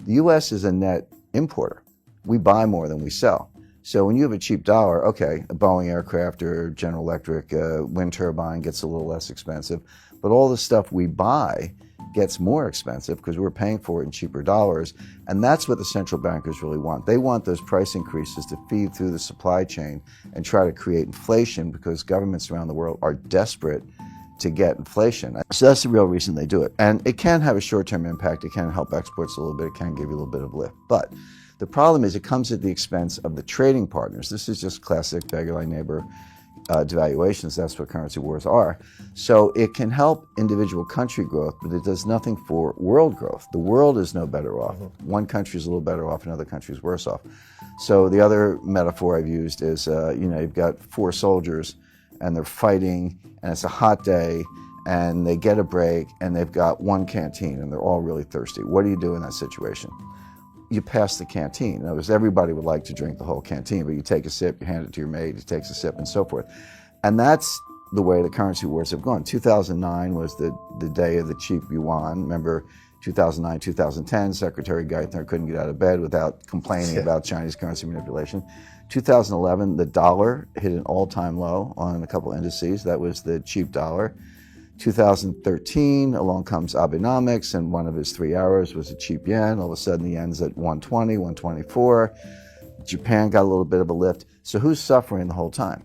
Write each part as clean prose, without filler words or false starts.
The U.S. is a net importer. We buy more than we sell. So when you have a cheap dollar, okay, a Boeing aircraft or General Electric wind turbine gets a little less expensive, but all the stuff we buy gets more expensive because we're paying for it in cheaper dollars, and that's what the central bankers really want. They want those price increases to feed through the supply chain and try to create inflation because governments around the world are desperate to get inflation. So that's the real reason they do it. And it can have a short-term impact. It can help exports a little bit. It can give you a little bit of lift. But the problem is it comes at the expense of the trading partners. This is just classic beggar thy neighbor devaluations. That's what currency wars are. So it can help individual country growth, but it does nothing for world growth. The world is no better off. One country is a little better off, another country is worse off. So the other metaphor I've used is, you've got 4 soldiers and they're fighting and it's a hot day and they get a break and they've got one canteen and they're all really thirsty. What do you do in that situation? You pass the canteen. In other words, everybody would like to drink the whole canteen, but you take a sip, you hand it to your mate, he takes a sip, and so forth. And that's the way the currency wars have gone. 2009 was the day of the cheap yuan. Remember, 2009, 2010, Secretary Geithner couldn't get out of bed without complaining about Chinese currency manipulation. 2011, the dollar hit an all-time low on a couple indices. That was the cheap dollar. 2013, along comes Abenomics, and one of his 3 hours was a cheap yen. All of a sudden, the yen's at 120, 124. Japan got a little bit of a lift. So who's suffering the whole time?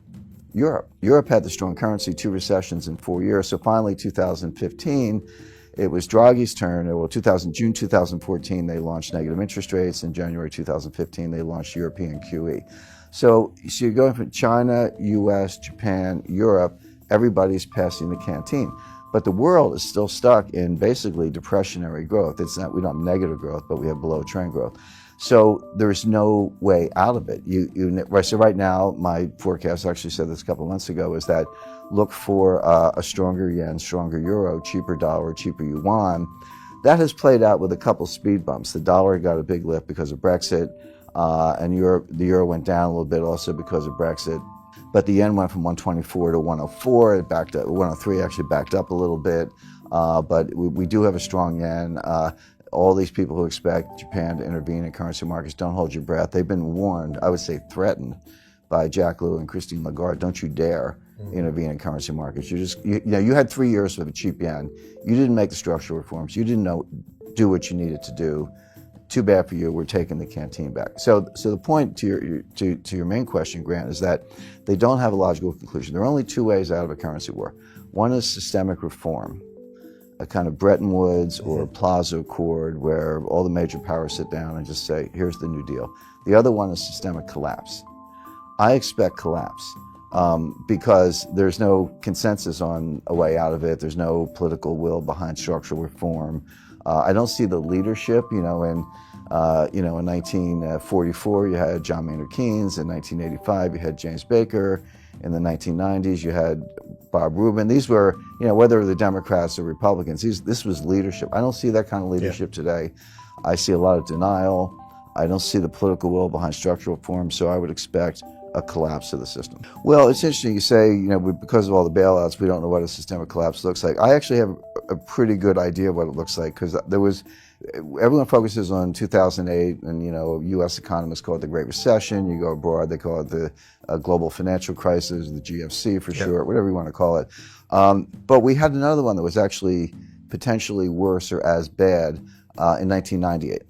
Europe. Europe had the strong currency, 2 recessions in 4 years. So finally, 2015, it was Draghi's turn. Well, June 2014, they launched negative interest rates. In January 2015, they launched European QE. So you're going from China, US, Japan, Europe. Everybody's passing the canteen. But the world is still stuck in basically depressionary growth. It's not, we don't have negative growth, but we have below trend growth. So there's no way out of it. So right now, my forecast, I actually said this a couple of months ago, is that look for a stronger yen, stronger euro, cheaper dollar, cheaper yuan. That has played out with a couple speed bumps. The dollar got a big lift because of Brexit, and the euro went down a little bit also because of Brexit. But the yen went from 124 to 104. It backed up. 103 actually backed up a little bit. But we do have a strong yen. All these people who expect Japan to intervene in currency markets, don't hold your breath. They've been warned, I would say threatened, by Jack Lew and Christine Lagarde. Don't you dare intervene in currency markets. You had 3 years with a cheap yen. You didn't make the structural reforms. You didn't do what you needed to do. Too bad for you. We're taking the canteen back. So the point to your main question, Grant, is that they don't have a logical conclusion. There are only 2 ways out of a currency war. One is systemic reform, a kind of Bretton Woods or Plaza Accord where all the major powers sit down and just say, here's the New Deal. The other one is systemic collapse. I expect collapse because there's no consensus on a way out of it. There's no political will behind structural reform. I don't see the leadership. In 1944 you had John Maynard Keynes. In 1985 you had James Baker. In the 1990s you had Bob Rubin. These were, whether the Democrats or Republicans, this was leadership. I don't see that kind of leadership today. I see a lot of denial. I don't see the political will behind structural reform, so I would expect a collapse of the system. Well, it's interesting you say, because of all the bailouts, we don't know what a systemic collapse looks like. I actually have a pretty good idea of what it looks like, because everyone focuses on 2008, and U.S. economists call it the Great Recession. You go abroad, they call it the global financial crisis, the GFC for short, whatever you want to call it. But we had another one that was actually potentially worse or as bad in 1998.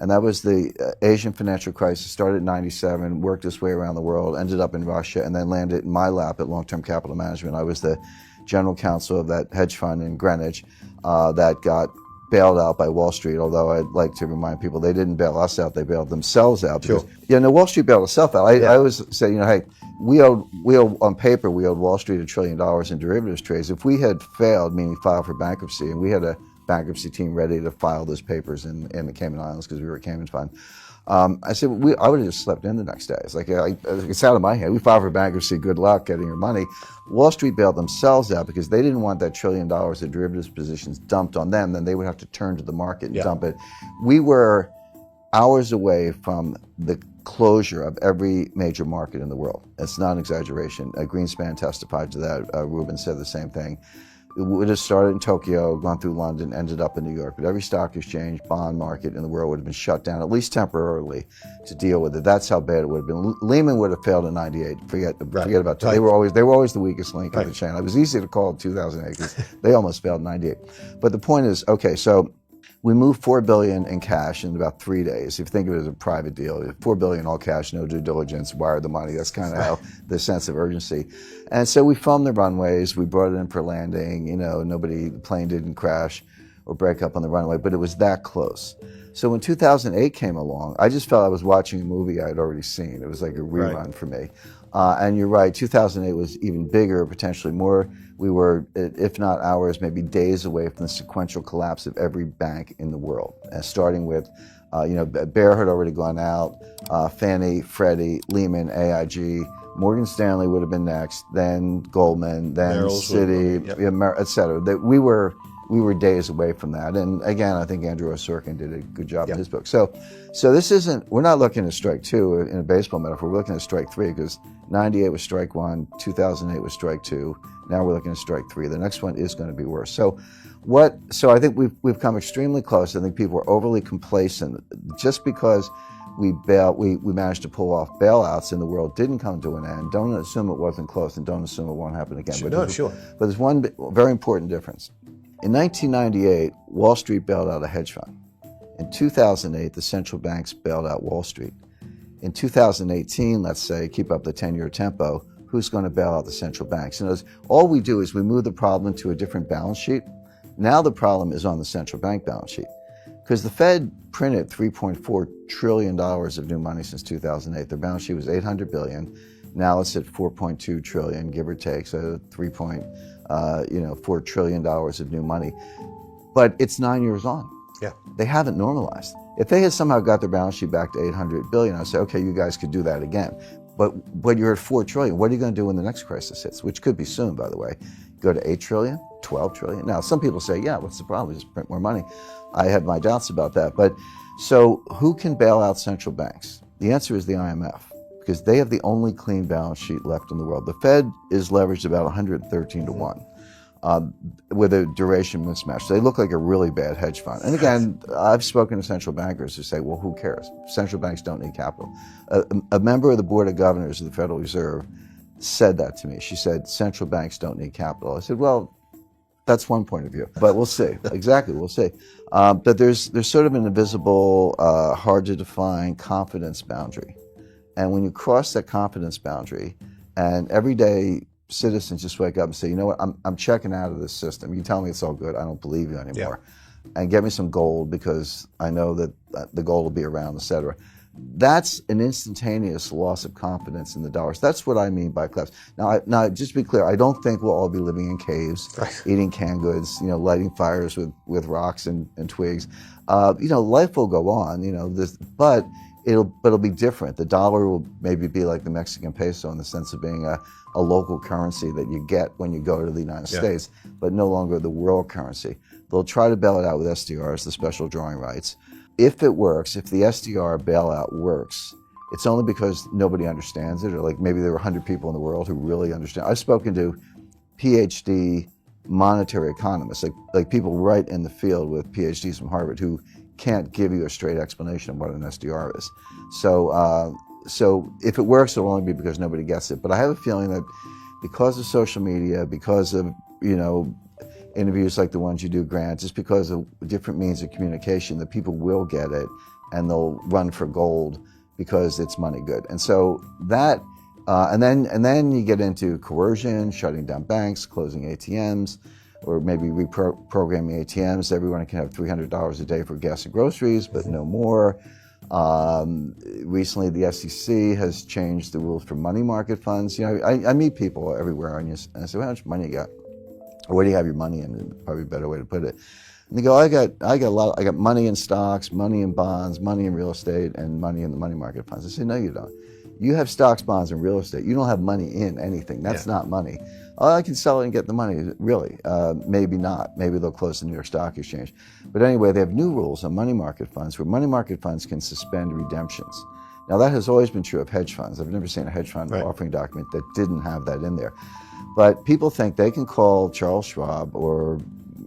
And that was the Asian financial crisis. Started in 97, worked its way around the world, ended up in Russia, and then landed in my lap at Long-Term Capital Management. I was the general counsel of that hedge fund in Greenwich that got bailed out by Wall Street, although I'd like to remind people they didn't bail us out, they bailed themselves out. Because, Wall Street bailed itself out. I always say, hey, we owed, on paper, we owed Wall Street $1 trillion in derivatives trades. If we had failed, meaning filed for bankruptcy, and we had a bankruptcy team ready to file those papers in the Cayman Islands because we were a Cayman fund. I said, I would have just slept in the next day. It's like, it's out of my head. We filed for bankruptcy, good luck getting your money. Wall Street bailed themselves out because they didn't want that $1 trillion of derivatives positions dumped on them. Then they would have to turn to the market and dump it. We were hours away from the closure of every major market in the world. It's not an exaggeration. Greenspan testified to that. Rubin said the same thing. It would have started in Tokyo, gone through London, ended up in New York. But every stock exchange, bond market in the world would have been shut down, at least temporarily, to deal with it. That's how bad it would have been. Lehman would have failed in '98. Forget about that. Right. They were always the weakest link in the chain. It was easy to call in 2008 because they almost failed in '98. But the point is, okay, so we moved $4 billion in cash in about 3 days. If you think of it as a private deal, $4 billion all cash, no due diligence, wired the money. That's kind of how the sense of urgency. And so we filmed the runways. We brought it in for landing. The plane didn't crash or break up on the runway, but it was that close. So when 2008 came along, I just felt I was watching a movie I had already seen. It was like a rerun for me. And you're right, 2008 was even bigger, potentially more. We were, if not hours, maybe days away from the sequential collapse of every bank in the world. Starting with, Bear had already gone out, Fannie, Freddie, Lehman, AIG, Morgan Stanley would have been next, then Goldman, then Citi, et cetera. We were days away from that. And again, I think Andrew Sorkin did a good job in his book. So this isn't, we're not looking at strike two in a baseball metaphor, we're looking at strike three because 98 was strike one, 2008 was strike two, now we're looking at strike three. The next one is going to be worse. So I think we've come extremely close. I think people are overly complacent. Just because we managed to pull off bailouts in the world didn't come to an end. Don't assume it wasn't close and don't assume it won't happen again. Sure. But there's one very important difference. In 1998, Wall Street bailed out a hedge fund. In 2008, the central banks bailed out Wall Street. In 2018, let's say, keep up the 10-year tempo, who's going to bail out the central banks? And all we do is we move the problem to a different balance sheet. Now the problem is on the central bank balance sheet. Because the Fed printed $3.4 trillion of new money since 2008. Their balance sheet was $800 billion. Now it's at $4.2 trillion, give or take, so $4 trillion of new money. But it's 9 years on. Yeah. They haven't normalized. If they had somehow got their balance sheet back to $800 billion, I'd say, okay, you guys could do that again. But you're at $4 trillion. What are you going to do when the next crisis hits, which could be soon, by the way? Go to $8 trillion, $12 trillion? Now, some people say, yeah, what's the problem? Just print more money. I have my doubts about that. But so who can bail out central banks? The answer is the IMF, because they have the only clean balance sheet left in the world. The Fed is leveraged about 113 to 1 with a duration mismatch. They look like a really bad hedge fund. And again, I've spoken to central bankers who say, well, who cares? Central banks don't need capital. A member of the Board of Governors of the Federal Reserve said that to me. She said, central banks don't need capital. I said, well, that's one point of view, but we'll see. Exactly, we'll see. But there's sort of an invisible, hard to define confidence boundary. And when you cross that confidence boundary, and every day citizens just wake up and say, you know what, I'm checking out of this system. You tell me it's all good, I don't believe you anymore. And get me some gold because I know that the gold will be around, et cetera. That's an instantaneous loss of confidence in the dollars. That's what I mean by collapse. Now, just to be clear, I don't think we'll all be living in caves, eating canned goods, lighting fires with rocks and twigs. Life will go on, but it'll be different. The dollar will maybe be like the Mexican peso in the sense of being a local currency that you get when you go to the United States, but no longer the world currency. They'll try to bail it out with SDRs, the special drawing rights. If it works, if the SDR bailout works, it's only because nobody understands it, or like maybe there are 100 people in the world who really understand. I've spoken to PhD monetary economists, like people right in the field with PhDs from Harvard who can't give you a straight explanation of what an SDR is. So if it works, it'll only be because nobody gets it. But I have a feeling that because of social media, because of, interviews like the ones you do, Grant, just because of different means of communication, that people will get it and they'll run for gold because it's money good. And so that, and then you get into coercion, shutting down banks, closing ATMs, or maybe reprogramming ATMs. Everyone can have $300 a day for gas and groceries, but no more. Recently, the SEC has changed the rules for money market funds. I meet people everywhere, and I say, well, how much money you got? Or where do you have your money in? Probably a better way to put it. And they go, I got money in stocks, money in bonds, money in real estate, and money in the money market funds. I say, no, you don't. You have stocks, bonds, and real estate. You don't have money in anything. That's not money. Oh, I can sell it and get the money. Really? Maybe not. Maybe they'll close the New York Stock Exchange. But anyway, they have new rules on money market funds where money market funds can suspend redemptions. Now, that has always been true of hedge funds. I've never seen a hedge fund Right. offering document that didn't have that in there. But people think they can call Charles Schwab or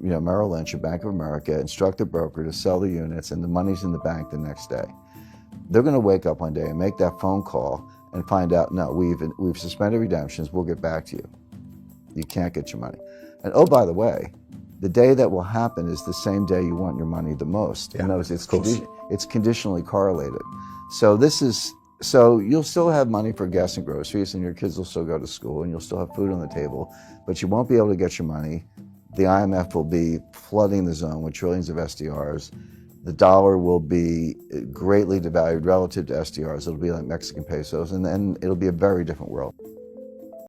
Merrill Lynch or Bank of America, instruct the broker to sell the units, and the money's in the bank the next day. They're going to wake up one day and make that phone call and find out, no, we've suspended redemptions, we'll get back to you. You can't get your money. And oh, by the way, the day that will happen is the same day you want your money the most. Yeah, In other words, of it's conditionally correlated. So you'll still have money for gas and groceries, and your kids will still go to school, and you'll still have food on the table, but you won't be able to get your money. The IMF will be flooding the zone with trillions of SDRs. The dollar will be greatly devalued relative to SDRs. It'll be like Mexican pesos, and then it'll be a very different world.